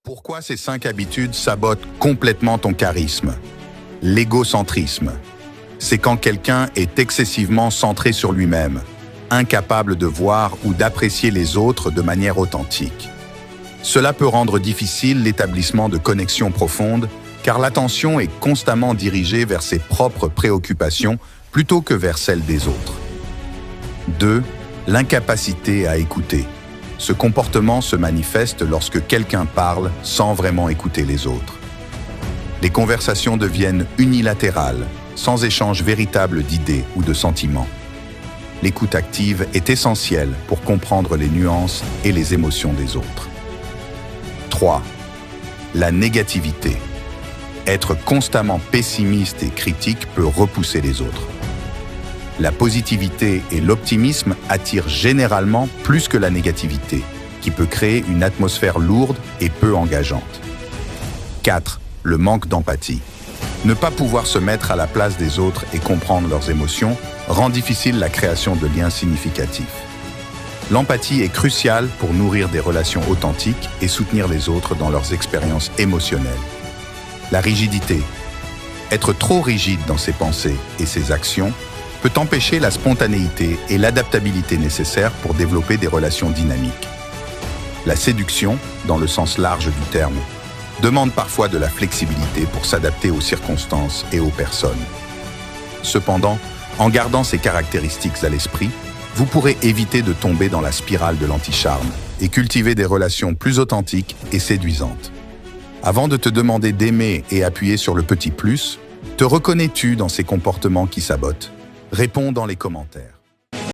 Pourquoi ces 5 habitudes sabotent complètement ton charisme? L'égocentrisme. C'est quand quelqu'un est excessivement centré sur lui-même, incapable de voir ou d'apprécier les autres de manière authentique. Cela peut rendre difficile l'établissement de connexions profondes, car l'attention est constamment dirigée vers ses propres préoccupations plutôt que vers celles des autres. 2. L'incapacité à écouter. Ce comportement se manifeste lorsque quelqu'un parle sans vraiment écouter les autres. Les conversations deviennent unilatérales, sans échange véritable d'idées ou de sentiments. L'écoute active est essentielle pour comprendre les nuances et les émotions des autres. 3. La négativité. Être constamment pessimiste et critique peut repousser les autres. La positivité et l'optimisme attirent généralement plus que la négativité, qui peut créer une atmosphère lourde et peu engageante. 4. Le manque d'empathie. Ne pas pouvoir se mettre à la place des autres et comprendre leurs émotions rend difficile la création de liens significatifs. L'empathie est cruciale pour nourrir des relations authentiques et soutenir les autres dans leurs expériences émotionnelles. La rigidité. Être trop rigide dans ses pensées et ses actions peut empêcher la spontanéité et l'adaptabilité nécessaires pour développer des relations dynamiques. La séduction, dans le sens large du terme, demande parfois de la flexibilité pour s'adapter aux circonstances et aux personnes. Cependant, en gardant ces caractéristiques à l'esprit, vous pourrez éviter de tomber dans la spirale de l'anticharme et cultiver des relations plus authentiques et séduisantes. Avant de te demander d'aimer et appuyer sur le petit plus, te reconnais-tu dans ces comportements qui sabotent? Réponds dans les commentaires.